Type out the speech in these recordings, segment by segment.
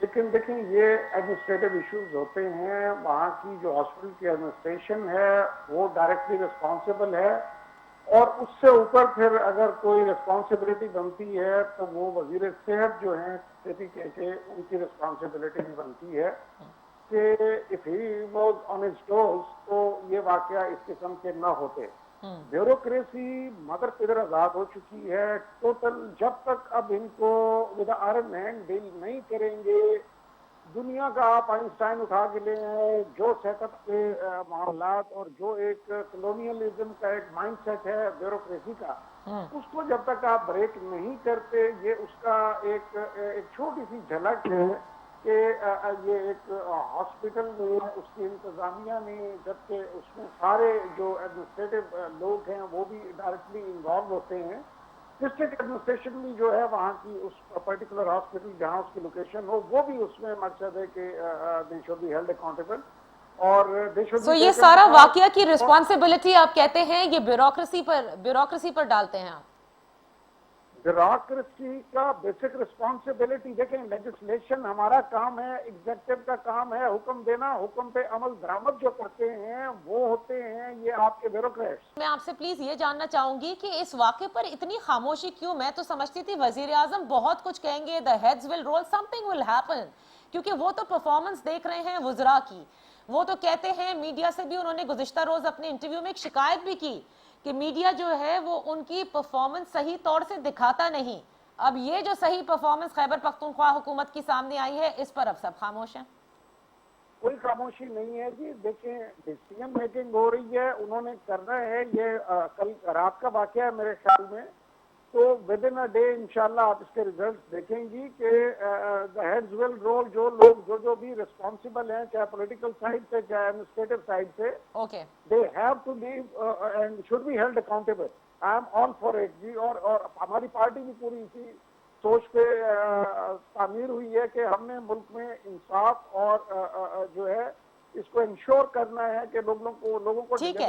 لیکن دیکھیں یہ ایڈمنسٹریٹو ایشوز ہوتے ہیں، وہاں کی جو ہاسپٹل کی ایڈمنسٹریشن ہے وہ ڈائریکٹلی رسپانسبل ہے، اور اس سے اوپر پھر اگر کوئی رسپانسبلٹی بنتی ہے تو وہ وزیر صحت جو ہیں کے ان کی رسپانسبلٹی بھی بنتی ہے کہ if he was on his toes تو یہ واقعہ اس قسم کے نہ ہوتے. بیوروکریسی مدر قدر آزاد ہو چکی ہے ٹوٹل. جب تک اب ان کو ود آئرن ہینڈ ڈیل نہیں کریں گے، دنیا کا آپ آئنسٹائن اٹھا کے لے آئے، جو سیٹ اپ کے معاملات اور جو ایک کلونیلزم کا ایک مائنڈ سیٹ ہے بیوروکریسی کا، اس کو جب تک آپ بریک نہیں کرتے، یہ اس کا ایک چھوٹی سی جھلک ہے کہ یہ ایک ہاسپٹل میں اس کی انتظامیہ نے، جبکہ اس میں سارے جو ایڈمنسٹریٹو لوگ ہیں وہ بھی ڈائریکٹلی انوالو ہوتے ہیں. ڈسٹرکٹ ایڈمنسٹریشن بھی جو ہے وہاں کی اس پرٹیکولر ہاسپٹل جہاں اس کی لوکیشن ہو، وہ بھی اس میں مقصد ہے کہ they should be held accountable اور دے شوڈ سو بی یہ سارا واقعہ کی رسپانسبلٹی آپ کہتے ہیں یہ بیوروکریسی پر ڈالتے ہیں آپ؟ بیوروکریسی کا بیسک رسپانسبلٹی دیکھیں، لیجسلیشن ہمارا کام ہے، ایگزیکٹو کا کام ہے حکم دینا، حکم پہ عمل درآمد جو کرتے ہیں وہ ہوتے ہیں یہ آپ کے بیوروکریٹس. میں آپ سے پلیز یہ جاننا چاہوں گی کہ اس واقعے پر اتنی خاموشی کیوں؟ میں تو سمجھتی تھی وزیر اعظم بہت کچھ کہیں گے، the heads will roll, something will happen، کیونکہ وہ تو پرفارمنس دیکھ رہے ہیں وزراء کی. وہ تو کہتے ہیں میڈیا سے بھی انہوں نے گزشتہ روز اپنے انٹرویو میں ایک شکایت بھی کی کہ میڈیا جو ہے وہ ان کی پرفارمنس صحیح طور سے دکھاتا نہیں. اب یہ جو صحیح پرفارمنس خیبر پختونخوا حکومت کی سامنے آئی ہے اس پر اب سب خاموش ہیں. کوئی خاموشی نہیں ہے جی. دیکھیں ڈیسیژن میکنگ ہو رہی ہے، انہوں نے کرنا ہے. یہ کل رات کا واقعہ ہے میرے خیال میں، تو ود ان اے ڈے انشاءاللہ آپ اس کے ریزلٹس دیکھیں گی کہ دا ہیڈز ول رول. جو لوگ جو بھی رسپانسبل ہیں، چاہے پولیٹیکل سائڈ سے چاہے ایڈمنسٹریٹو سائڈ سے، okay they have to leave and should be held accountable. I am all for it جی. اور ہماری پارٹی بھی پوری اسی سوچ پہ تعمیر ہوئی ہے کہ ہم نے ملک میں انصاف اور جو ہے اس کو انشور کرنا ہے کہ لوگوں کو ٹھیک ہے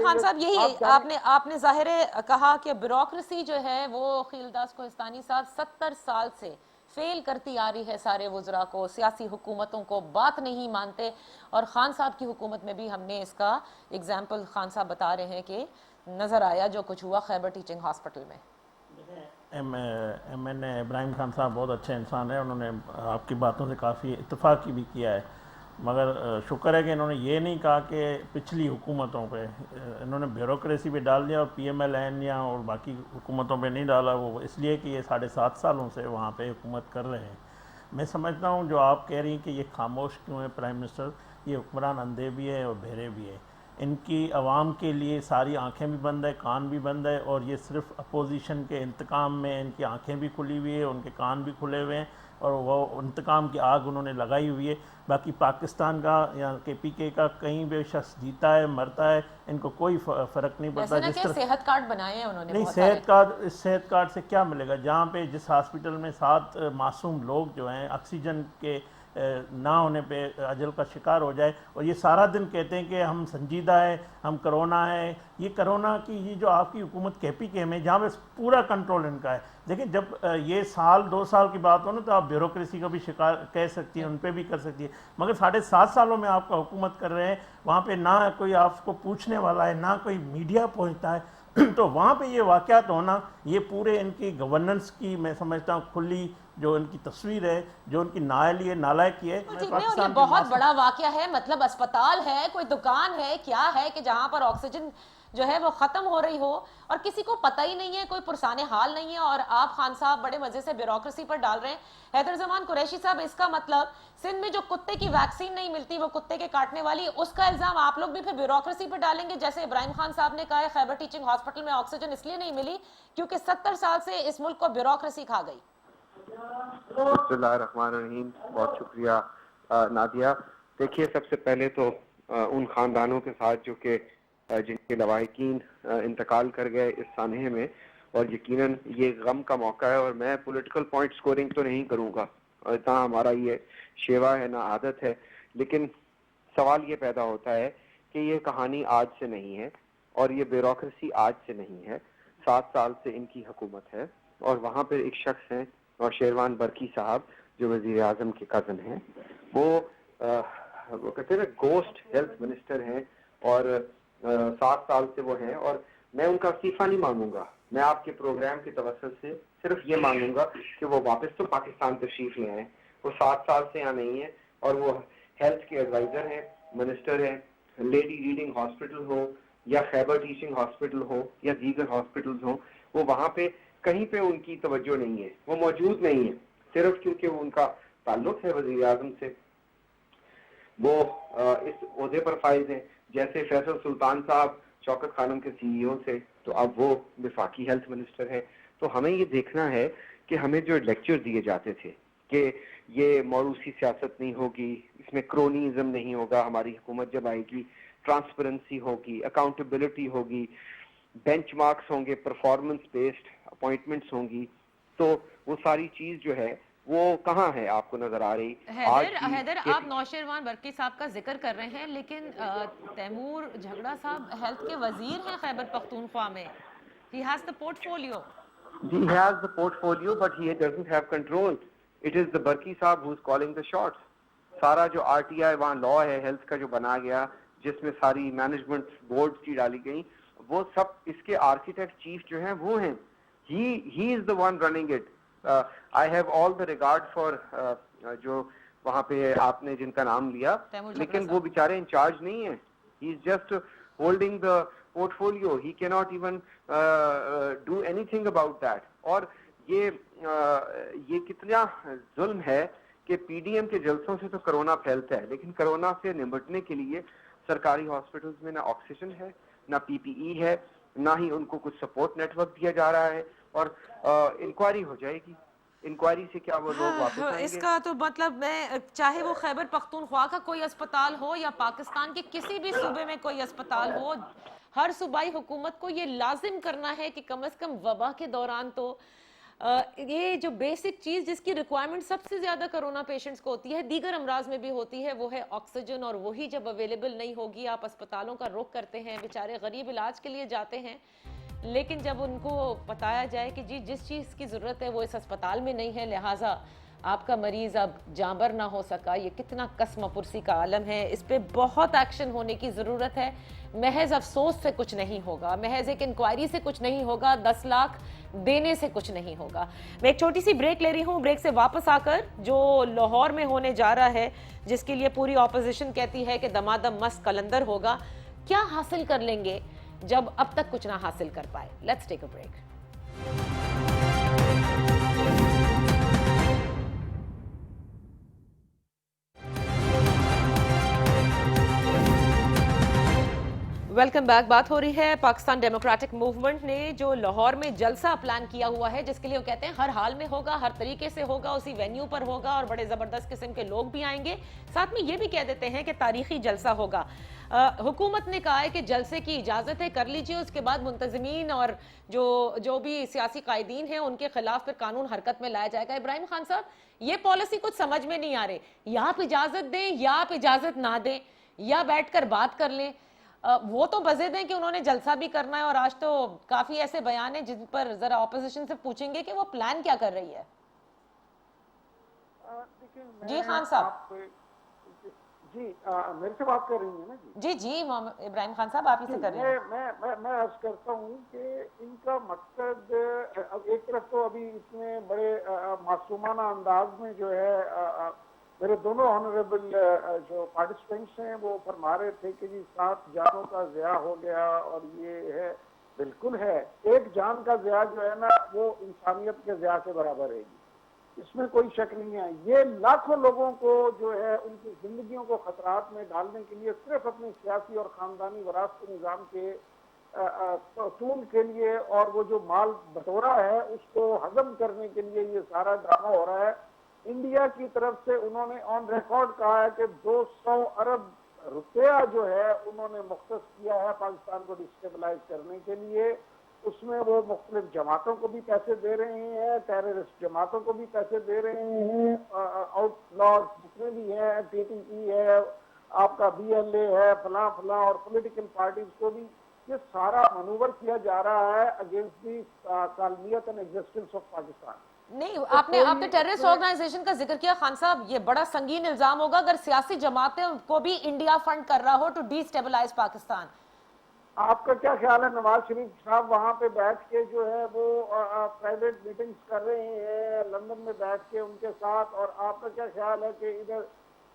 خان صاحب، یہی آپ نے ظاہر کہا کہ بیوروکریسی جو ہے وہ خیلداس کوہستانی صاحب 70 سال سے فیل کرتی آ رہی ہے سارے وزراء کو، سیاسی حکومتوں کو، بات نہیں مانتے. اور خان صاحب کی حکومت میں بھی ہم نے اس کا اگزامپل خان صاحب بتا رہے ہیں کہ نظر آیا جو کچھ ہوا خیبر ٹیچنگ ہاسپٹل میں. ایم این اے ابراہیم خان صاحب بہت اچھے انسان ہیں، انہوں نے آپ کی باتوں سے کافی اتفاق بھی کیا ہے، مگر شکر ہے کہ انہوں نے یہ نہیں کہا کہ پچھلی حکومتوں پہ، انہوں نے بیوروکریسی پہ ڈال دیا اور پی ایم ایل این یا اور باقی حکومتوں پہ نہیں ڈالا. وہ اس لیے کہ یہ 7.5 سالوں سے وہاں پہ حکومت کر رہے ہیں. میں سمجھتا ہوں جو آپ کہہ رہی ہیں کہ یہ خاموش کیوں ہے پرائم منسٹر، یہ حکمران اندھے بھی ہے اور بہرے بھی ہے. ان کی عوام کے لیے ساری آنکھیں بھی بند ہے، کان بھی بند ہے، اور یہ صرف اپوزیشن کے انتقام میں ان کی آنکھیں بھی کھلی ہوئی ہے، ان کے کان بھی کھلے ہوئے ہیں، اور وہ انتقام کی آگ انہوں نے لگائی ہوئی ہے. باقی پاکستان کا یا کے پی کے کا کہیں بھی شخص جیتا ہے مرتا ہے ان کو کوئی فرق نہیں پڑتا. جس طرح صحت کارڈ بنائے ہیں انہوں نے، نہیں صحت کارڈ سے کیا ملے گا جہاں پہ جس ہاسپٹل میں 7 معصوم لوگ جو ہیں آکسیجن کے نہ ہونے پہ اجل کا شکار ہو جائے، اور یہ سارا دن کہتے ہیں کہ ہم سنجیدہ ہے، ہم کرونا ہے. یہ کرونا کی یہ جو آپ کی حکومت کے پی کے میں جہاں پہ پورا کنٹرول ان کا ہے. دیکھیں جب یہ 2 سال کی بات ہو نا تو آپ بیوروکریسی کا بھی شکار کہہ سکتی ہیں، ان پہ بھی کر سکتی ہے، مگر 7.5 سالوں میں آپ کا حکومت کر رہے ہیں، وہاں پہ نہ کوئی آپ کو پوچھنے والا ہے، نہ کوئی میڈیا پہنچتا ہے. تو وہاں پہ یہ واقعات ہونا، یہ پورے ان کی گورننس کی میں سمجھتا ہوں کھلی جو ان کی تصویر ہے، جو ان کی نالائقی ہے. اور یہ بہت بڑا واقعہ ہے. مطلب اسپتال ہے، کوئی دکان ہے، کیا ہے کہ جہاں پر آکسیجن جو ہے وہ ختم ہو رہی ہو اور کسی کو پتہ ہی نہیں ہے، کوئی پرسان حال نہیں ہے، اور آپ خان صاحب بڑے مزے سے بیوروکریسی پر ڈال رہے ہیں. حیدر زمان قریشی صاحب، اس کا مطلب سندھ میں جو کتے کی ویکسین نہیں ملتی، وہ کتے کے کاٹنے والی، اس کا الزام آپ لوگ بھی پھر بیوروکریسی پر ڈالیں گے؟ جیسے ابراہیم خان صاحب نے کہا ہے خیبر ٹیچنگ ہاسپٹل میں آکسیجن اس لیے نہیں ملی کیونکہ 70 سال سے اس ملک کو بیوروکریسی کھا گئی. بسم اللہ الرحمن الرحیم. بہت شکریہ نادیہ. دیکھیے سب سے پہلے تو ان خاندانوں کے ساتھ جو کہ جن کے لواحقین انتقال کر گئے اس سانحے میں، اور یقیناً یہ غم کا موقع ہے، اور میں پولیٹیکل پوائنٹ سکورنگ تو نہیں کروں گا، اتنا ہمارا یہ شیوا ہے نہ عادت ہے، لیکن سوال یہ پیدا ہوتا ہے کہ یہ کہانی آج سے نہیں ہے اور یہ بیوروکریسی آج سے نہیں ہے. 7 سال سے ان کی حکومت ہے، اور وہاں پہ ایک شخص ہیں اور شیروان برکی صاحب جو وزیر اعظم کے کزن ہیں، وہ کہتے ہیں نا گوسٹ ہیلتھ منسٹر ہیں، اور 7 سال سے وہ ہیں، اور میں ان کا استعفیٰ نہیں مانگوں گا. میں آپ کے پروگرام کی توسط سے صرف یہ مانگوں گا کہ وہ واپس تو پاکستان تشریف لے آئیں. وہ 7 سال سے یہاں نہیں ہیں، اور وہ ہیلتھ کے ایڈوائزر ہیں، منسٹر ہیں. لیڈی ریڈنگ ہاسپٹل ہو یا خیبر ٹیچنگ ہاسپٹل ہو یا دیگر ہاسپٹلز ہوں، وہ وہاں پہ کہیں پہ ان کی توجہ نہیں ہے، وہ موجود نہیں ہے، صرف کیونکہ وہ ان کا تعلق ہے وزیر اعظم سے، وہ اس عہدے پر فائز ہیں. جیسے فیصل سلطان صاحب شوکت خانم کے سی ای او سے، تو اب وہ وفاقی ہیلتھ منسٹر ہیں. تو ہمیں یہ دیکھنا ہے کہ ہمیں جو لیکچر دیے جاتے تھے کہ یہ موروثی سیاست نہیں ہوگی، اس میں کرونیزم نہیں ہوگا، ہماری حکومت جب آئے گی ٹرانسپیرنسی ہوگی، اکاؤنٹیبلٹی ہوگی، بینچ مارکس ہوں گے، پرفارمنس بیسڈ اپوائنٹمنٹس ہوں گی، تو وہ ساری چیز جو ہے وہ کہاں ہے آپ کو نظر آ رہی؟ حیدر آپ نوشیروان برقی صاحب کا ذکر کر رہے ہیں، لیکن تیمور جھگڑا صاحب ہیلتھ کے وزیر ہیں خیبر پختونخوا میں. He has the portfolio. He has the portfolio, but he doesn't have control. It is the Barki صاحب who's calling the shots. سارا جو آر ٹی آئی وہاں لا ہے ہیلتھ کا جو بنا گیا، جس میں ساری مینجمنٹ بورڈ کی ڈالی گئی، وہ سب اس کے آرکیٹیکٹ چیف جو ہیں وہ ہیں. He is the one running it. I have all the regard for جو وہاں پہ آپ نے جن کا نام لیا، لیکن وہ بیچارے انچارج نہیں ہیں. He is just holding the portfolio. He cannot even do anything about that. اور یہ کتنا ظلم ہے کہ پی ڈی ایم کے جلسوں سے تو کرونا پھیلتا ہے، لیکن کرونا سے نمٹنے کے لیے سرکاری ہاسپٹلز میں نہ آکسیجن ہے، نہ پی پی ای ہے، نہ ہی ان کو کچھ سپورٹ نیٹ ورک دیا جا رہا ہے. اور انکوائری ہو جائے گی، انکوائری سے کیا وہ لوگ واپس آئیں گے؟ اس کا تو مطلب میں چاہے وہ خیبر پختونخوا کا کوئی اسپتال ہو یا پاکستان کے کسی بھی صوبے میں کوئی اسپتال ہو، ہر صوبائی حکومت کو یہ لازم کرنا ہے کہ کم از کم وبا کے دوران تو یہ جو بیسک چیز جس کی ریکوائرمنٹ سب سے زیادہ کرونا پیشنٹس کو ہوتی ہے، دیگر امراض میں بھی ہوتی ہے، وہ ہے آکسیجن. اور وہی جب اویلیبل نہیں ہوگی، آپ اسپتالوں کا رخ کرتے ہیں، بیچارے غریب علاج کے لیے جاتے ہیں، لیکن جب ان کو بتایا جائے کہ جی جس چیز کی ضرورت ہے وہ اس اسپتال میں نہیں ہے، لہٰذا آپ کا مریض اب جانبر نہ ہو سکا. یہ کتنا قسم پرسی کا عالم ہے، اس پہ بہت ایکشن ہونے کی ضرورت ہے. محض افسوس سے کچھ نہیں ہوگا، محض ایک انکوائری سے کچھ نہیں ہوگا، 10 لاکھ دینے سے کچھ نہیں ہوگا. میں ایک چھوٹی سی بریک لے رہی ہوں. بریک سے واپس آ کر جو لاہور میں ہونے جا رہا ہے، جس کے لیے پوری اپوزیشن کہتی ہے کہ دمادم مست قلندر ہوگا، کیا حاصل کر لیں گے جب اب تک کچھ نہ حاصل کر پائے؟ Let's take a break. Welcome back. بات ہو رہی ہے پاکستان ڈیموکریٹک موومنٹ نے جو لاہور میں جلسہ پلان کیا ہوا ہے، جس کے لیے وہ کہتے ہیں ہر حال میں ہوگا، ہر طریقے سے ہوگا، اسی وینیو پر ہوگا اور بڑے زبردست قسم کے لوگ بھی آئیں گے. ساتھ میں یہ بھی کہہ دیتے ہیں کہ تاریخی جلسہ ہوگا. حکومت نے کہا ہے کہ جلسے کی اجازت ہے، کر لیجئے، اس کے بعد منتظمین اور جو بھی سیاسی قائدین ہیں ان کے خلاف پھر قانون حرکت میں لایا جائے گا. ابراہیم خان صاحب، یہ پالیسی کچھ سمجھ میں نہیں آ رہی. یا آپ اجازت دیں یا آپ اجازت نہ دیں، یا بیٹھ کر بات کر لیں. وہ تو بزد ہیں کہ انہوں نے جلسہ بھی کرنا ہے، اور آج تو کافی ایسے بیان ہیں جن پر ذرا اپوزیشن سے پوچھیں گے کہ وہ پلان کیا کر رہی ہے. جی خان صاحب. جی میرے سے بات کر رہی ہیں نا؟ جی جی ابراہیم خان صاحب آپ ہی سے کر رہے ہیں. میں عرض کرتا ہوں کہ ان کا مقصد ایک طرف تو ابھی اتنے بڑے معصومانہ انداز میں جو ہے میرے دونوں آنریبل جو پارٹیسپینٹس ہیں وہ فرما رہے تھے کہ جی 7 جانوں کا ضیاع ہو گیا، اور یہ ہے، بالکل ہے. ایک جان کا ضیاع جو ہے نا وہ انسانیت کے ضیاع کے برابر ہے، اس میں کوئی شک نہیں ہے. یہ لاکھوں لوگوں کو جو ہے ان کی زندگیوں کو خطرات میں ڈالنے کے لیے صرف اپنے سیاسی اور خاندانی وراثتی نظام کے اصول کے لیے اور وہ جو مال بٹورا ہے اس کو ہضم کرنے کے لیے یہ سارا ڈرامہ ہو رہا ہے. انڈیا کی طرف سے انہوں نے آن ریکارڈ کہا ہے کہ 200 ارب روپیہ جو ہے انہوں نے مختص کیا ہے پاکستان کو ڈسٹیبلائز کرنے کے لیے. اس میں وہ مختلف جماعتوں کو بھی پیسے دے رہے ہیں، ٹیررسٹ جماعتوں کو بھی پیسے دے رہے ہیں، آؤٹ لاز جتنے بھی ہیں، ٹی ٹی ای ہے، آپ کا بی ایل اے ہے، فلاں فلاں، اور پولیٹیکل پارٹیز کو بھی. یہ سارا منور کیا جا رہا ہے اگینسٹ دی قالمیت اینڈ ایگزسٹنس آف پاکستان. نہیں آپ نے ٹیررسٹ آرگنائزیشن کا ذکر کیا خان صاحب، یہ بڑا سنگین الزام ہوگا اگر سیاسی جماعتیں کو بھی انڈیا فنڈ کر رہا ہو ٹو ڈی اسٹیبلائز پاکستان. آپ کا کیا خیال ہے نواز شریف صاحب وہاں پہ بیٹھ کے جو ہے وہ پرائیویٹ میٹنگز کر رہے ہیں لندن میں بیٹھ کے ان کے ساتھ، اور آپ کا کیا خیال ہے کہ ادھر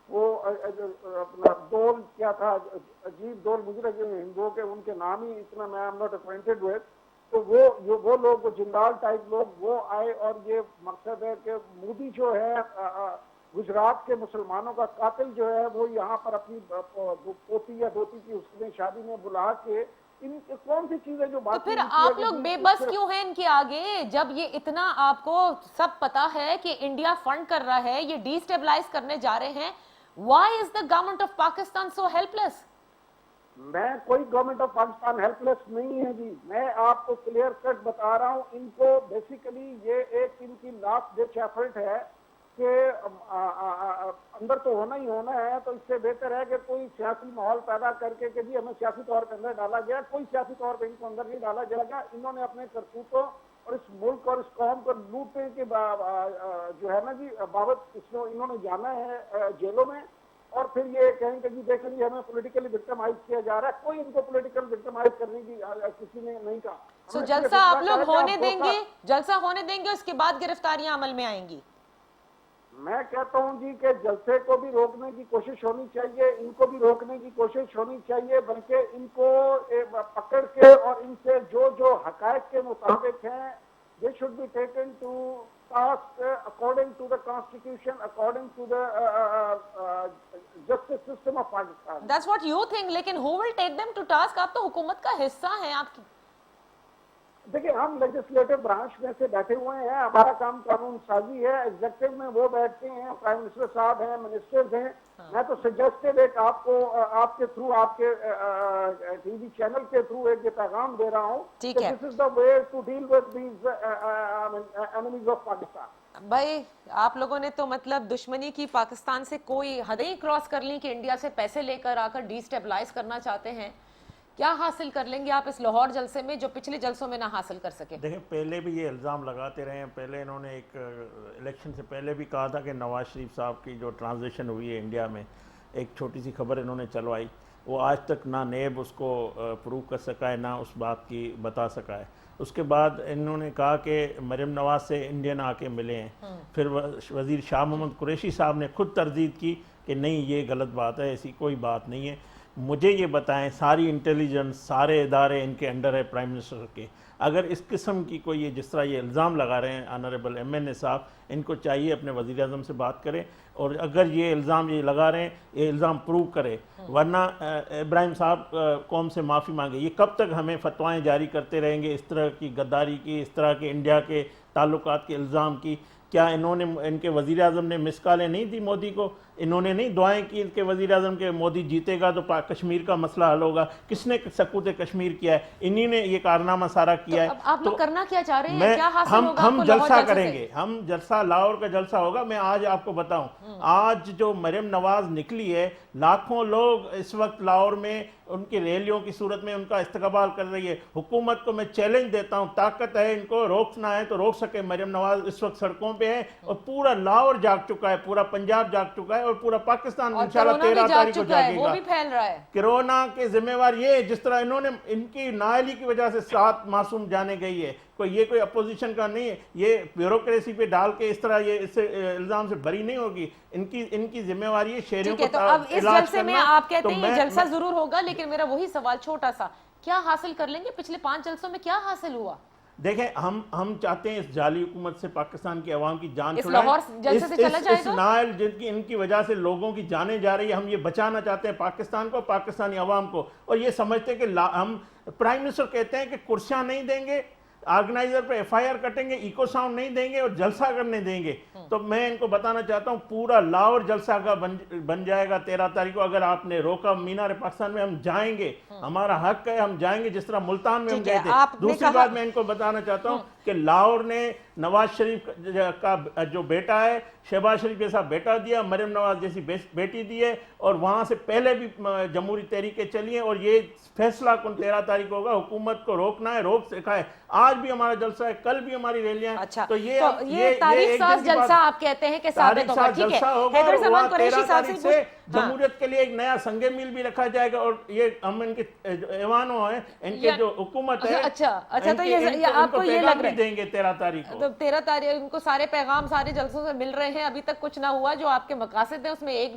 وہ اپنا دول کیا تھا، عجیب دول گزرے جو ہندوؤں کے ان کے نام ہی اتنا میں ایم ناٹ اکوائنٹڈ ود، تو وہ لوگ وہ جنرال ٹائپ لوگ وہ آئے، اور یہ مقصد ہے کہ مودی جو ہے گجرات کے مسلمانوں کا قاتل جو ہے وہ یہاں پر اپنی پوتی یا دوتی کی اس نے شادی میں بلا کے ان کون سی چیزیں جو تو بات پھر آپ لوگ بے بس کیوں ہیں ان کے آگے، جب یہ اتنا آپ کو سب پتا ہے کہ انڈیا فنڈ کر رہا ہے، یہ ڈی اسٹیبلائز کرنے جا رہے ہیں. Why is the government of Pakistan so helpless? میں کوئی government of Pakistan helpless نہیں ہے جی، میں آپ کو کلیئر کٹ بتا رہا ہوں. ان کو بیسیکلی یہ ایک ان کی لاسٹ ڈچ ایفرٹ ہے کہ اندر تو ہونا ہی ہونا ہے، تو اس سے بہتر ہے کہ کوئی سیاسی ماحول پیدا کر کے کہ جی ہمیں سیاسی طور پہ اندر ڈالا گیا، کوئی سیاسی طور پہ ان کو اندر نہیں ڈالا جائے گا. انہوں نے اپنے کرتوتوں اور اس ملک اور اس قوم کو لوٹنے کے جو ہے نا جی بابت انہوں نے جانا ہے جیلوں میں، اور پھر یہ کہیں کہ جی دیکھیں جی ہمیں پولیٹیکلی وکٹمائز کیا جا رہا ہے. کوئی ان کو پولیٹیکل وکٹمائز کرنے کی کسی نے نہیں کہا. سو جلسہ آپ لوگ ہونے دیں گے، جلسہ ہونے دیں گے، اس کے بعد گرفتاریاں عمل میں آئیں گی؟ میں کہتا ہوں جی کہ جلسے کو بھی روکنے کی کوشش ہونی چاہیے، ان کو بھی روکنے کی کوشش ہونی چاہیے، بلکہ ان کو پکڑ کے اور ان سے جو حقائق کے مطابق ہیں they should be taken to task according to the constitution, according to the justice system of Pakistan. That's what you think, لیکن who will take them to task؟ آپ تو حکومت کا حصہ ہیں. آپ کی دیکھیں ہم لیجسلیٹو برانچ میں سے بیٹھے ہوئے ہیں، ہمارا کام قانون سازی ہے، ایگزیکٹو میں وہ بیٹھتے ہیں، پرائم منسٹر صاحب ہیں، منسٹرز ہیں. میں تو سجیسٹڈ ایک آپ کو آپ کے تھرو آپ کے ٹی وی چینل کے تھرو ایک یہ پیغام دے رہا ہوں کہ this is the way to deal with these enemies of Pakistan. بھائی آپ لوگوں نے تو مطلب دشمنی کی پاکستان سے کوئی حدیں کراس کر لیں کہ انڈیا سے پیسے لے کر آ کر ڈی اسٹیبلائز کرنا چاہتے ہیں. کیا حاصل کر لیں گے آپ اس لاہور جلسے میں جو پچھلے جلسوں میں نہ حاصل کر سکے؟ دیکھیں پہلے بھی یہ الزام لگاتے رہے ہیں. پہلے انہوں نے ایک الیکشن سے پہلے بھی کہا تھا کہ نواز شریف صاحب کی جو ٹرانزیشن ہوئی ہے انڈیا میں، ایک چھوٹی سی خبر انہوں نے چلوائی، وہ آج تک نہ نیب اس کو پروو کر سکا ہے، نہ اس بات کی بتا سکا ہے. اس کے بعد انہوں نے کہا کہ مریم نواز سے انڈین آ کے ملے ہیں. پھر وزیر شاہ محمود قریشی صاحب نے خود تردید کی کہ نہیں یہ غلط بات ہے، ایسی کوئی بات نہیں ہے. مجھے یہ بتائیں ساری انٹیلیجنس سارے ادارے ان کے انڈر ہے پرائم منسٹر کے، اگر اس قسم کی کوئی جس طرح یہ الزام لگا رہے ہیں آنریبل ایم این اے صاحب، ان کو چاہیے اپنے وزیر اعظم سے بات کریں، اور اگر یہ الزام یہ لگا رہے ہیں یہ الزام پروو کرے، ورنہ ابراہیم صاحب قوم سے معافی مانگے. یہ کب تک ہمیں فتوائیں جاری کرتے رہیں گے اس طرح کی غداری کی، اس طرح کے انڈیا کے تعلقات کے الزام کی؟ کیا انہوں نے ان کے وزیر اعظم نے مس کالیں نہیں دی مودی کو؟ انہوں نے نہیں دعائیں کی ان کے وزیر اعظم کے مودی جیتے گا تو کشمیر کا مسئلہ حل ہوگا؟ کس نے سکوت کشمیر کیا ہے؟ انہی نے یہ کارنامہ سارا کیا ہے. آپ لوگ کرنا کیا چاہ رہے ہیں؟ کیا حاصل ہوگا؟ ہم جلسہ کریں گے، ہم جلسہ لاہور کا جلسہ ہوگا. میں آج آپ کو بتاؤں، آج جو مریم نواز نکلی ہے، لاکھوں لوگ اس وقت لاہور میں ان کی ریلیوں کی صورت میں ان کا استقبال کر رہی ہے. حکومت کو میں چیلنج دیتا ہوں، طاقت ہے ان کو روکنا ہے تو روک سکے. مریم نواز اس وقت سڑکوں پہ ہے اور پورا لاہور جاگ چکا ہے، پورا پنجاب جاگ چکا ہے، اور پورا پاکستان انشاءاللہ 13 تاریخ کو جاگے گا. وہ بھی پھیل رہا ہے. کرونا کے ذمہ وار یہ جس طرح انہوں نے ان کی نااہلی کی وجہ سے 7 معصوم جانے گئی ہے، یہ کوئی اپوزیشن کا نہیں ہے. یہ بیوروکریسی پہ ڈال کے اس طرح یہ اس الزام سے بری نہیں ہوگی. ان کی ذمہ واری ہے شہریوں کو تو اب اس جلسے میں آپ کہتے ہیں یہ جلسہ ضرور ہوگا، لیکن میرا وہی سوال چھوٹا سا، کیا حاصل کر لیں گے؟ پچھلے 5 جلسوں میں کیا حاصل ہوا؟ دیکھیں ہم چاہتے ہیں اس جعلی حکومت سے پاکستان کی عوام کی جان چھڑائیں. لاہور جلسے سے چلا جائے گا؟ اس نائل جن کی ان کی وجہ سے لوگوں کی جانیں جا رہی ہے، ہم یہ بچانا چاہتے ہیں پاکستان کو، پاکستانی عوام کو. اور یہ سمجھتے ہیں کہ ہم پرائم منسٹر کہتے ہیں کہ کرسیاں نہیں دیں گے، آرگنائزر پہ ایف آئی آر کٹیں گے، ایکو ساؤنڈ نہیں دیں گے اور جلسہ کرنے دیں گے. تو میں ان کو بتانا چاہتا ہوں پورا لاہور جلسہ کا بن جائے گا 13 تاریخ کو. اگر آپ نے روکا مینار پاکستان میں، ہم جائیں گے، ہمارا حق ہے، ہم جائیں گے جس طرح ملتان میں ہم گئے تھے. دوسری بات میں ان کو بتانا چاہتا ہوں کہ لاہور نے نواز شریف کا جو بیٹا ہے، شہباز شریف جیسا بیٹا دیا، مریم نواز جیسی بیٹی دی ہے، اور وہاں سے پہلے بھی جمہوری تحریکیں چلی ہیں. اور یہ فیصلہ کن 13 تاریخ ہوگا. حکومت کو روکنا ہے، روک سکھائے. آج آج بھی ہمارا جلسہ ہے, کل بھی ہماری ریلیاں ہیں. اچھا تو یہ تاریخ ساز جلسہ آپ کہتے ہیں کہ ثابت ہوگا, ٹھیک ہے. حیدر زمان قریشی صاحب سے جمہوریت کے لیے ایک نیا سنگ میل بھی رکھا جائے گا, اور یہ ہم ان کے ایوانوں ہیں, ان کے جو حکومت ہے, اچھا تو یہ آپ کو یہ لگ رہا ہے دیں گے 13 تاریخ کو. تو 13 تاریخ ان کو سارے پیغام سارے جلسوں سے مل رہے ہیں, ابھی تک کچھ نہ ہوا. جو آپ کے مقاصد ہیں اس میں ایک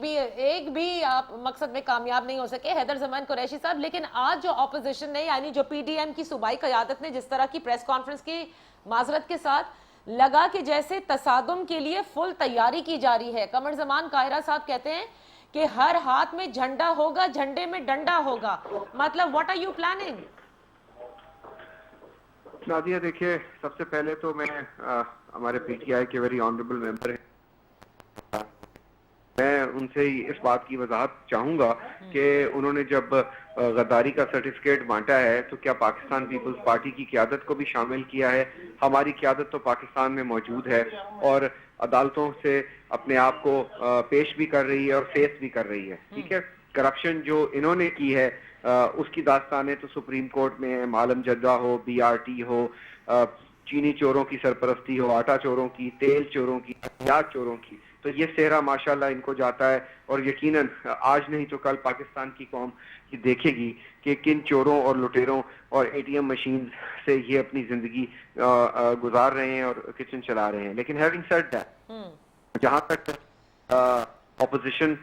بھی آپ مقصد میں کامیاب نہیں ہو سکے حیدر زمان قریشی صاحب. لیکن آج جو اپوزیشن نے, یعنی جو پی ڈی ایم کی صوبائی قیادت نے جس طرح کی پریس کانفرنس کی, معذرت کے ساتھ لگا کہ جیسے تصادم کے لیے فل تیاری کی جا رہی ہے. قمر زمان قاہرہ صاحب کہتے ہیں کہ ہر ہاتھ میں جھنڈا ہوگا, جھنڈے میں ڈنڈا ہوگا. مطلب what are you planning? Nadia دیکھیے, سب سے پہلے تو میں ہمارے پی ٹی آئی کے ویری آنریبل ممبر ہیں, میں ان سے اس بات کی وضاحت چاہوں گا کہ انہوں نے جب غداری کا سرٹیفکیٹ بانٹا ہے تو کیا پاکستان پیپلز پارٹی کی قیادت کو بھی شامل کیا ہے؟ ہماری قیادت تو پاکستان میں موجود ہے اور عدالتوں سے اپنے آپ کو پیش بھی کر رہی ہے اور فیس بھی کر رہی ہے. ٹھیک ہے, کرپشن جو انہوں نے کی ہے اس کی داستانیں تو سپریم کورٹ میں ہیں, معلم جدہ ہو, بی آر ٹی ہو, چینی چوروں کی سرپرستی ہو, آٹا چوروں کی, تیل چوروں کی, پیاز چوروں کی. تو یہ صحرا ماشاءاللہ ان کو جاتا ہے, اور یقیناً آج نہیں تو کل پاکستان کی قوم یہ دیکھے گی کہ کن چوروں اور لٹیروں اور اے ٹی ایم مشین سے یہ اپنی زندگی گزار رہے ہیں اور کچن چلا رہے ہیں. لیکن ہیونگ سیڈ دیٹ, جہاں تک اپوزیشن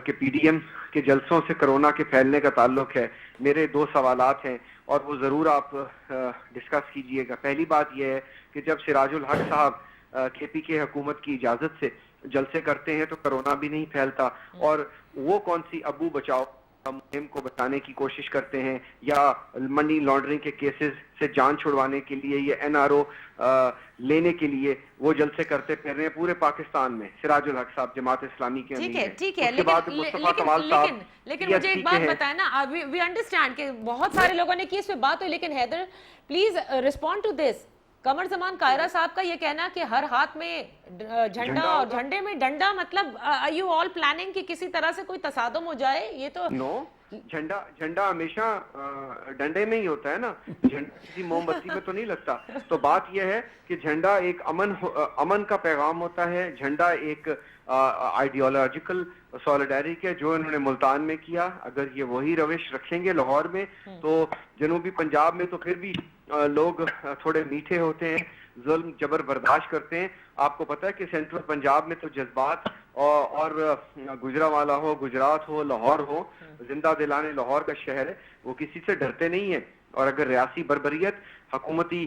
کے پی ڈی ایم کے جلسوں سے کرونا کے پھیلنے کا تعلق ہے, میرے 2 سوالات ہیں اور وہ ضرور آپ ڈسکس کیجئے گا. پہلی بات یہ ہے کہ جب سراج الحق صاحب کے پی کے حکومت کی اجازت سے جلسے کرتے ہیں تو کرونا بھی نہیں پھیلتا, اور وہ کون سی ابو بچاؤ مہم کو بچانے کی کوشش کرتے ہیں یا منی لانڈرنگ کے کیسز سے جان چھڑوانے کے لیے یہ این آر او لینے کے لیے وہ جلسے کرتے پھر رہے ہیں پورے پاکستان میں. سراج الحق صاحب جماعت اسلامی کے امیر ہیں. ٹھیک ہے, لیکن مجھے ایک بات بتائیں نا, وی انڈرسٹینڈ کہ بہت سارے لوگوں نے کی اس پہ بات ہوئی, لیکن Haider please respond to this. Qamar Zaman Kaira صاحب کا یہ کہنا کہ ہر ہاتھ میں جھنڈا اور جھنڈے میں ڈنڈا, مطلب are you all planning کہ کسی طرح سے کوئی تصادم ہو جائے؟ یہ تو نو, جھنڈا ہمیشہ ڈنڈے میں ہی ہوتا ہے نا, جھنڈا کسی موم بتی میں تو نہیں لگتا. تو بات یہ ہے کہ جھنڈا ایک امن کا پیغام ہوتا ہے, جھنڈا ایک آئیڈیالوجیکل سولیڈیرٹی ہے جو انہوں نے ملتان میں کیا. اگر یہ وہی روش رکھیں گے لاہور میں تو جنوبی پنجاب میں تو پھر بھی لوگ تھوڑے میٹھے ہوتے ہیں, ظلم جبر برداشت کرتے ہیں. آپ کو پتہ ہے کہ سینٹرل پنجاب میں تو جذبات اور گجرانوالہ ہو, گجرات ہو, لاہور ہو, زندہ دلانے لاہور کا شہر ہے, وہ کسی سے ڈرتے نہیں ہیں. اور اگر ریاسی بربریت, حکومتی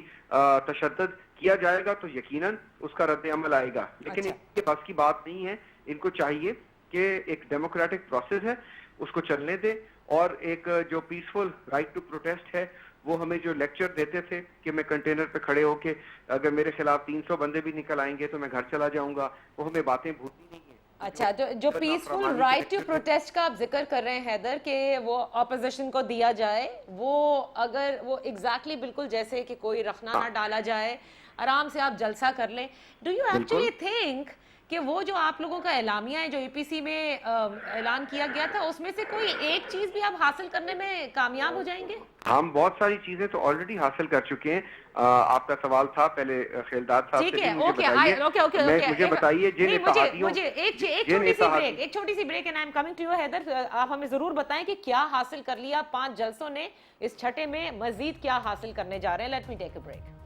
تشدد کیا جائے گا تو یقیناً اس کا رد عمل آئے گا. لیکن ان کے بس کی بات نہیں ہے, ان کو چاہیے کہ ایک ڈیموکریٹک پروسیس ہے اس کو چلنے دے, اور ایک جو پیسفل رائٹ ٹو پروٹیسٹ ہے وہ ہمیں جو لیکچر دیتے تھے کہ میں کنٹینر پہ کھڑے ہو کے اگر میرے خلاف 300 بندے بھی نکل آئیں گے تو میں گھر چلا جاؤں گا, وہ ہمیں باتیں بھولنی نہیں ہیں. اچھا, جو پیسفل رائٹ ٹو پروٹیسٹ کا آپ ذکر کر رہے ہیں حیدر کہ وہ اپوزیشن کو دیا جائے, وہ اگر وہ ایگزیکٹلی بالکل جیسے کہ کوئی رخنا نہ ڈالا جائے, آرام سے آپ جلسہ کر لیں, ڈو یو ایکچولی تھنک کہ وہ جو آپ لوگوں کا اعلامیہ ہے جو ای پی سی میں اعلان کیا گیا تھا اس میں سے کوئی ایک چیز بھی آپ حاصل کرنے میں کامیاب ہو جائیں گے؟ ہم بہت ساری چیزیں تو آلریڈی حاصل کر چکے ہیں. آپ کا سوال تھا پہلے خیلداد صاحب سے, مجھے بتائیے مجھے ایک چھوٹی سی break, and I am coming to you Haider. آپ ہمیں ضرور بتائیں کہ کیا حاصل کر لیا 5 جلسوں نے, اس چھٹے میں مزید کیا حاصل کرنے جا رہے ہیں. Let me take a break.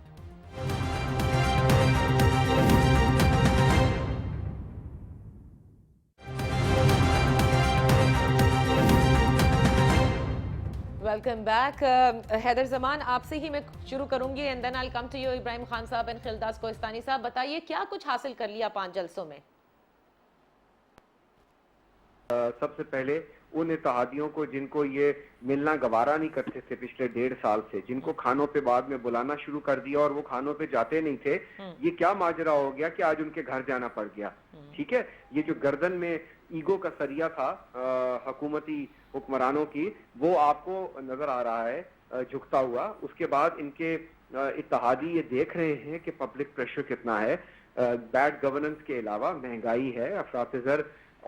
Welcome back. Haider Zaman آپ سے ہی میں شروع کروں گی, and then I will come to you Ibrahim Khan صاحب اینڈ خیلداد کوہستانی صاحب. بتائیے کیا کچھ حاصل کر لیا 5 جلسوں میں؟ سب سے پہلے ان اتحادیوں کو جن کو یہ ملنا گوارا نہیں کرتے تھے پچھلے 1.5 سال سے, جن کو کھانوں پہ بعد میں بلانا شروع کر دیا اور وہ کھانوں پہ جاتے نہیں تھے, یہ کیا ماجرا ہو گیا کہ آج ان کے گھر جانا پڑ گیا. ٹھیک ہے, یہ جو گردن میں ایگو کا سریا تھا حکومتی حکمرانوں کی, وہ آپ کو نظر آ رہا ہے جھکتا ہوا. اس کے بعد ان کے اتحادی یہ دیکھ رہے ہیں کہ پبلک پریشر کتنا ہے. بیڈ گورننس کے علاوہ مہنگائی ہے, افراط زر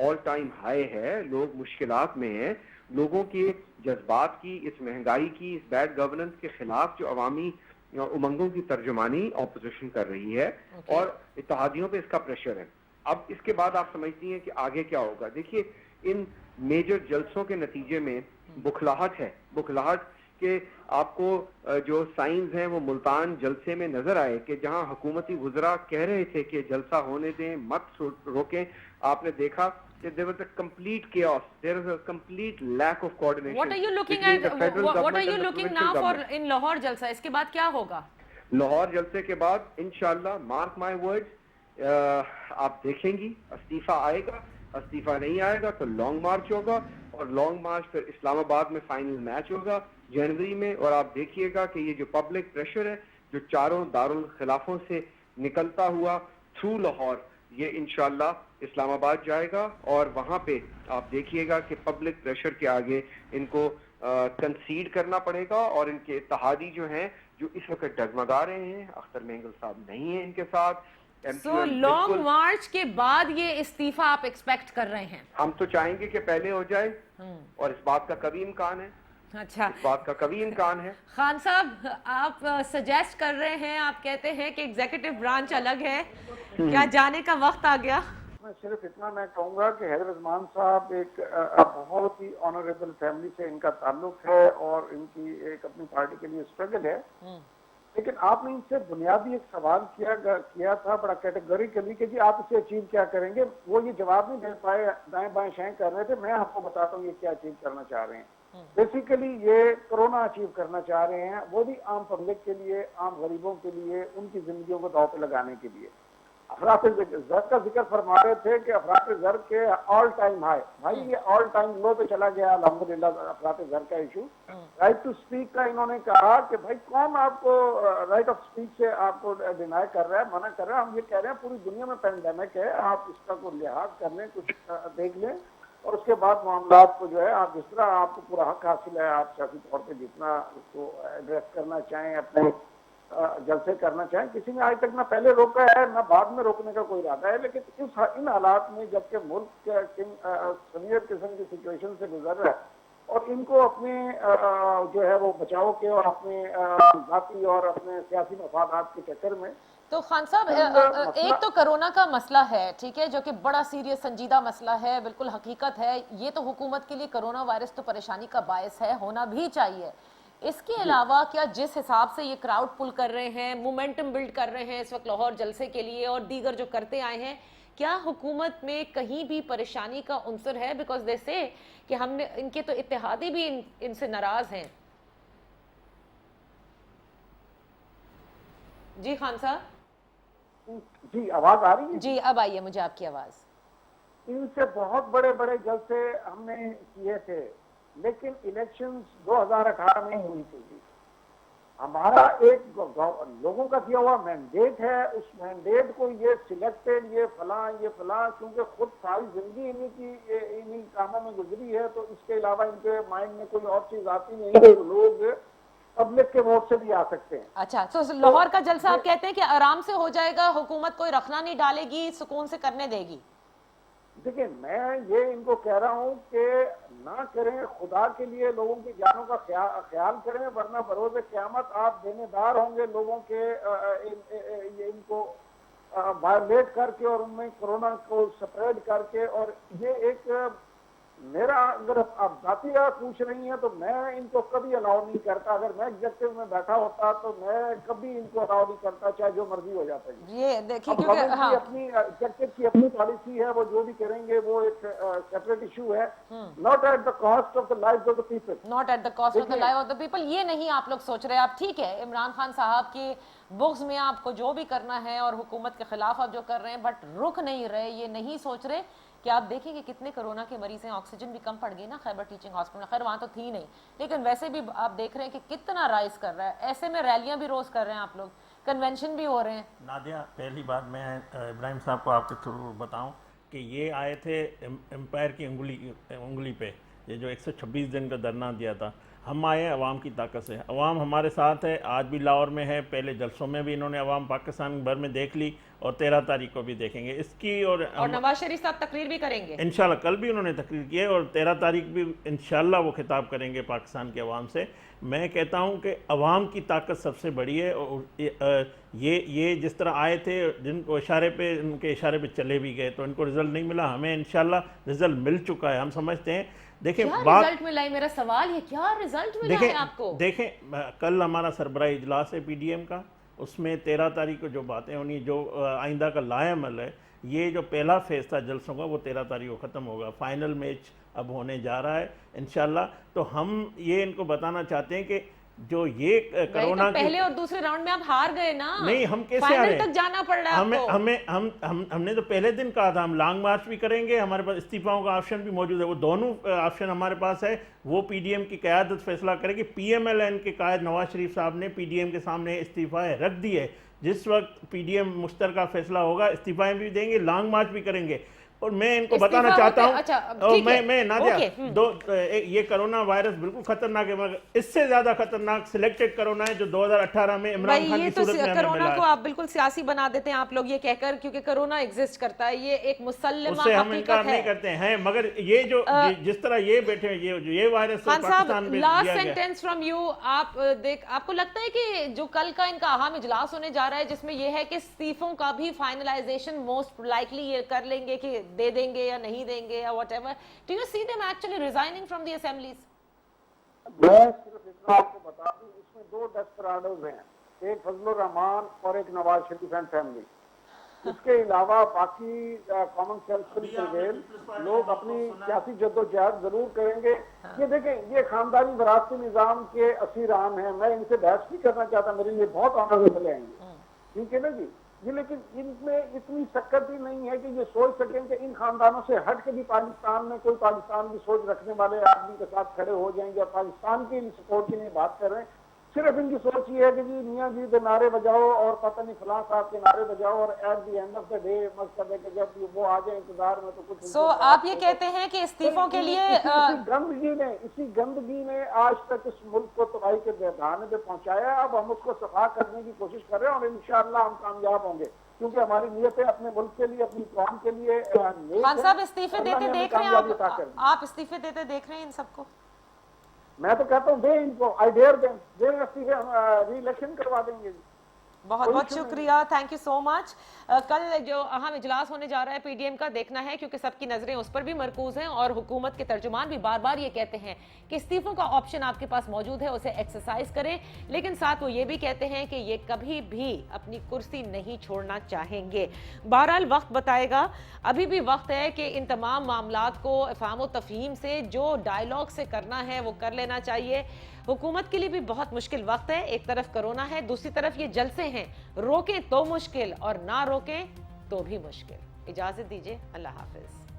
آل ٹائم ہائی ہے, لوگ مشکلات میں ہیں. لوگوں کے جذبات کی, اس مہنگائی کی, اس بیڈ گورننس کے خلاف جو عوامی امنگوں کی ترجمانی اپوزیشن کر رہی ہے اور اتحادیوں پہ اس کا پریشر ہے. اب اس کے بعد آپ سمجھتی ہیں کہ آگے کیا ہوگا. دیکھیے ان میجر جلسوں کے نتیجے میں بکھلاہٹ ہے, بکھلاہٹ کہ آپ کو جو سائنز ہیں وہ ملتان جلسے میں نظر آئے کہ جہاں حکومتی وزراء کہہ رہے تھے کہ جلسہ ہونے دیں, مت روکیں, آپ نے دیکھا کہ there was a complete chaos, there was a complete lack of coordination. What are you looking between the at? federal What are government you and the looking provincial now for government. in Lahore جلسہ؟ اس کے بعد کیا ہوگا؟ لاہور جلسے کے بعد انشاءاللہ mark my words آپ دیکھیں گی استعفیٰ آئے گا, استعفیٰ نہیں آئے گا تو لانگ مارچ ہوگا, اور لانگ مارچ پھر اسلام آباد میں فائنل میچ ہوگا جنوری میں, اور آپ دیکھیے گا کہ یہ جو پبلک پریشر ہے جو چاروں دارالخلافوں سے نکلتا ہوا تھرو لاہور, یہ انشاءاللہ اسلام آباد جائے گا, اور وہاں پہ آپ دیکھیے گا کہ پبلک پریشر کے آگے ان کو کنسیڈ کرنا پڑے گا, اور ان کے اتحادی جو ہیں جو اس وقت ڈگمگا رہے ہیں, اختر مینگل صاحب نہیں ہیں ان کے ساتھ. سو لانگ مارچ کے بعد یہ استعفیٰ آپ ایکسپیکٹ کر رہے ہیں؟ ہم تو چاہیں گے کہ پہلے ہو جائے, اور اس بات کا کبھی امکان ہے, اچھا اس بات کا کبھی امکان ہے. خان صاحب آپ سجیسٹ کر رہے ہیں, آپ کہتے ہیں کہ ایگزیکٹو برانچ الگ ہے, کیا جانے کا وقت آ گیا؟ میں صرف اتنا میں کہوں گا کہ حیدر عثمان صاحب ایک بہت ہی آنریبل فیملی سے ان کا تعلق ہے, اور ان کی ایک اپنی پارٹی کے لیے اسٹرگل ہے, لیکن آپ نے ان سے بنیادی ایک سوال کیا تھا بڑا کیٹیگوریکلی کہ جی آپ اسے اچیو کیا کریں گے, وہ یہ جواب نہیں دے پائے, دائیں بائیں شائیں کر رہے تھے. میں آپ کو بتاتا ہوں یہ کیا اچیو کرنا چاہ رہے ہیں. بیسیکلی یہ کرونا اچیو کرنا چاہ رہے ہیں, وہ بھی عام پبلک کے لیے, عام غریبوں کے لیے, ان کی زندگیوں کو داؤ پہ لگانے کے لیے. افراط زر کا ذکر فرما رہے تھے کہ افراط زر کے آل ٹائم ہائی, بھائی یہ آل ٹائم لو پہ چلا گیا الحمدللہ افراط زر کا ایشو. رائٹ ٹو اسپیک کا انہوں نے کہا کہ بھائی کون آپ کو رائٹ آف اسپیچ سے آپ کو ڈینائی کر رہا ہے, منع کر رہا ہے. ہم یہ کہہ رہے ہیں پوری دنیا میں پینڈیمک ہے, آپ اس کا کوئی لحاظ کر لیں, کچھ دیکھ لیں, اور اس کے بعد معاملات کو جو ہے آپ جس طرح آپ کو پورا حق حاصل ہے, آپ سیاسی طور پہ جتنا اس کو ایڈریس کرنا چاہیں, اپنے جلسے کرنا چاہیں. کسی نے آج تک نہ پہلے روکا ہے نہ بعد میں روکنے کا کوئی ارادہ ہے, لیکن ان حالات میں جبکہ ملک سیویئر قسم کی سچویشن سے گزر رہا ہے, اور ان کو اپنے جو ہے وہ بچاؤ کے اور اپنے ذاتی اور اپنے سیاسی مفادات کے چکر میں. تو خان صاحب ایک تو کرونا کا مسئلہ ہے, ٹھیک ہے, جو کہ بڑا سیریس سنجیدہ مسئلہ ہے, بالکل حقیقت ہے, یہ تو حکومت کے لیے کرونا وائرس تو پریشانی کا باعث ہے, ہونا بھی چاہیے. اس کے علاوہ کیا جس حساب سے یہ کراؤڈ پل کر رہے ہیں, مومنٹم بلڈ کر رہے ہیں اس وقت لاہور جلسے کے لیے, اور دیگر جو کرتے آئے ہیں, کیا حکومت میں کہیں بھی پریشانی کا عنصر ہے؟ بیکاز دے سے کہ ہم نے ان کے تو اتحادی بھی ان سے ناراض ہیں. جی خان صاحب. جی آواز آ رہی ہے؟ جی اب آئیے مجھے آپ کی آواز. ان سے بہت بڑے بڑے جلسے ہم نے کیے تھے, لیکن الیکشنز 2018 میں ہوئی تھی. ہمارا ایک لوگوں کا کیا ہوا مینڈیٹ ہے, اس مینڈیٹ کو یہ سلیکٹڈ, یہ فلاں یہ فلاں, کیونکہ خود ساری زندگی انہی کاموں میں گزری ہے, تو اس کے علاوہ ان کے مائنڈ میں کوئی اور چیز آتی نہیں ہے. لوگ پبلک کے ووٹ سے بھی آ سکتے ہیں. اچھا, تو لاہور کا جلسہ آپ کہتے ہیں کہ آرام سے ہو جائے گا, حکومت کوئی رکھنا نہیں ڈالے گی, سکون سے کرنے دے گی؟ دیکھیں میں یہ ان کو کہہ رہا ہوں کہ نہ کریں, خدا کے لیے لوگوں کی جانوں کا خیال کریں, ورنہ بروز قیامت آپ دینے دار ہوں گے لوگوں کے ان کو وائلیٹ کر کے اور ان میں کرونا کو سپریڈ کر کے. اور یہ ایک میرا, اگر آپ ذاتی پوچھ رہی ہیں تو میں ان کو کبھی الاؤ نہیں کرتا. اگر میں ایگزیکٹو میں بیٹھا ہوتا تو میں کبھی ان کو الاؤ نہیں کرتا, چاہے جو مرضی ہو جاتا ہے. یہ دیکھیے کیونکہ ہاں اپنی ایگزیکٹو کی اپنی پالیسی ہے, وہ جو بھی کریں گے وہ ایک سیپریٹ ایشو ہے. Not at the cost of the life of the people, not at the cost of the life of the people. یہ نہیں آپ لوگ سوچ رہے. آپ ٹھیک ہے عمران خان صاحب کے بغض میں آپ کو جو بھی کرنا ہے اور حکومت کے خلاف آپ جو کر رہے ہیں, بٹ رک نہیں رہے, یہ نہیں سوچ رہے کہ آپ دیکھیں کہ کتنے کرونا کے مریض ہیں. آکسیجن بھی کم پڑ گئی نا خیبر ٹیچنگ ہاسپٹل, خیر وہاں تو تھی نہیں, لیکن ویسے بھی آپ دیکھ رہے ہیں کہ کتنا رائز کر رہا ہے. ایسے میں ریلیاں بھی روز کر رہے ہیں آپ لوگ, کنونشن بھی ہو رہے ہیں. نادیہ پہلی بات میں ابراہیم صاحب کو آپ کے تھرو بتاؤں کہ یہ آئے تھے امپائر کی انگلی پہ, یہ جو 126 دن کا دھرنا دیا تھا. ہم آئے عوام کی طاقت سے، عوام ہمارے ساتھ ہے، آج بھی لاہور میں ہے، پہلے جلسوں میں بھی انہوں نے عوام پاکستان بھر میں دیکھ لی اور 13 تاریخ کو بھی دیکھیں گے اس کی، اور نواز شریف صاحب تقریر بھی کریں گے انشاءاللہ کل بھی انہوں نے تقریر کی ہے اور 13 تاریخ بھی انشاءاللہ وہ خطاب کریں گے پاکستان کے عوام سے۔ میں کہتا ہوں کہ عوام کی طاقت سب سے بڑی ہے، اور یہ جس طرح آئے تھے جن کو اشارے پہ ان کے اشارے پہ چلے بھی گئے تو ان کو رزلٹ نہیں ملا، ہمیں انشاءاللہ رزلٹ مل چکا ہے، ہم سمجھتے ہیں۔ دیکھیں کیا بات رزلٹ ملا ہے، میرا سوال ہے کیا رزلٹ ملا ہے آپ کو؟ دیکھیں کل ہمارا سربراہی اجلاس ہے پی ڈی ایم کا، اس میں 13 تاریخ کو جو باتیں ہونی، جو آئندہ کا لائے عمل ہے، یہ جو پہلا فیز تھا جلسوں کا وہ 13 تاریخ کو ختم ہوگا، فائنل میچ اب ہونے جا رہا ہے انشاءاللہ۔ تو ہم یہ ان کو بتانا چاہتے ہیں کہ جو یہ کرونا کی پہلے اور دوسرے راؤنڈ میں آپ ہار گئے نا، نہیں، ہم کیسے فائنل ہارے؟ تک جانا پڑ رہا ہے آپ کو۔ ہم نے تو پہلے دن کہا تھا ہم لانگ مارچ بھی کریں گے، ہمارے پاس استعفاؤں کا آپشن بھی موجود ہے، وہ دونوں آپشن ہمارے پاس ہے، وہ پی ڈی ایم کی قیادت فیصلہ کرے گی۔ پی ایم ایل این کے قائد نواز شریف صاحب نے پی ڈی ایم کے سامنے استعفائے رکھ دیے، جس وقت پی ڈی ایم مشترکہ فیصلہ ہوگا استعفائیں بھی دیں گے، لانگ مارچ بھی کریں گے۔ اور میں ان کو بتانا چاہتا ہوں، میں نادیہ، یہ کرونا وائرس بالکل خطرناک ہے، مگر اس سے زیادہ خطرناک سلیکٹڈ کرونا ہے جو 2018 میں عمران خان کی صورت میں ہمیں ملا ہے۔ کرونا کو آپ بالکل سیاسی بنا دیتے ہیں آپ لوگ یہ کہہ کر، کیونکہ کرونا ایگزسٹ کرتا ہے، یہ ایک مسلمہ اس سے ہم حقیقت انکار نہیں ہے۔ کرتے ہیں، مگر یہ جو جس طرح یہ بیٹھے ہیں، یہ وائرس خان پاکستان صاحب میں لاسٹ دیا گیا۔ سینٹینس فرام یو، آپ کو لگتا ہے کہ جو کل کا ان کا اہم اجلاس ہونے جا رہا ہے جس میں یہ ہے کہ استعفوں کا بھی فائنلائزیشن موسٹ لائکلی یہ کر لیں گے کہ دے دیں گے یا نہیں دیں گے یا whatever, do you see them actually resigning from the assemblies? میں صرف اتنا آپ کو بتا دوں، اس میں 2 ڈیسپراڈوز ہیں، ایک فضل الرحمان اور ایک نواز شریف اینڈ فیملی۔ اس کے علاوہ باقی کامن سینس پریویل لوگ اپنی سیاسی جدوجہد ضرور کریں گے۔ یہ دیکھیں، یہ خاندانی وراثتی نظام کے اسیران ہیں، میں ان سے بحث نہیں کرنا چاہتا، میرے لیے بہت آنریبل ہیں ٹھیک ہے نا جی، یہ لیکن ان میں اتنی سکت ہی نہیں ہے کہ یہ سوچ سکیں کہ ان خاندانوں سے ہٹ کے بھی پاکستان میں کوئی پاکستان کی سوچ رکھنے والے آدمی کے ساتھ کھڑے ہو جائیں گے اور پاکستان کی سپورٹ کے لیے بات کر رہے ہیں۔ صرف ان کی سوچ یہ ہے کہ جی میاں جی کے نعرے بجاؤ اور پتہ نہیں فلاں صاحب کے نعرے بجاؤ، اور at the end of the day مقصد ہے کہ جب وہ آ جائے انتظار میں تو کچھ۔ سو آپ یہ کہتے ہیں کہ استعفوں کے لیے اسی گندگی نے آج تک اس ملک کو تباہی کے دہانے پہ پہنچایا ہے۔ اب ہم اس کو صفا کرنے کی کوشش کر رہے ہیں اور انشاءاللہ ہم کامیاب ہوں گے، کیونکہ ہماری نیتیں اپنے ملک کے لیے، اپنی قوم کے لیے۔ خان صاحب استعفے دیتے دیکھ رہے ہیں آپ استعفے دیتے دیکھ رہے ہیں ان سب کو؟ میں تو کہتا ہوں دے ان کو، آئی ڈیئر دیم، دے استعفے، ہم ری الیکشن کروا دیں گے۔ بہت بہت شکریہ، تھینک یو سو مچ۔ کل جو اہم اجلاس ہونے جا رہا ہے پی ڈی ایم کا، دیکھنا ہے کیونکہ سب کی نظریں اس پر بھی مرکوز ہیں، اور حکومت کے ترجمان بھی بار بار یہ کہتے ہیں کہ استعفوں کا آپشن آپ کے پاس موجود ہے، اسے ایکسرسائز کریں، لیکن ساتھ وہ یہ بھی کہتے ہیں کہ یہ کبھی بھی اپنی کرسی نہیں چھوڑنا چاہیں گے۔ بہرحال وقت بتائے گا، ابھی بھی وقت ہے کہ ان تمام معاملات کو افہام و تفہیم سے، جو ڈائیلاگ سے کرنا ہے وہ کر لینا چاہیے۔ حکومت کے لیے بھی بہت مشکل وقت ہے، ایک طرف کرونا ہے، دوسری طرف یہ جلسے ہیں، روکیں تو مشکل اور نہ روکیں تو بھی مشکل۔ اجازت دیجیے، اللہ حافظ۔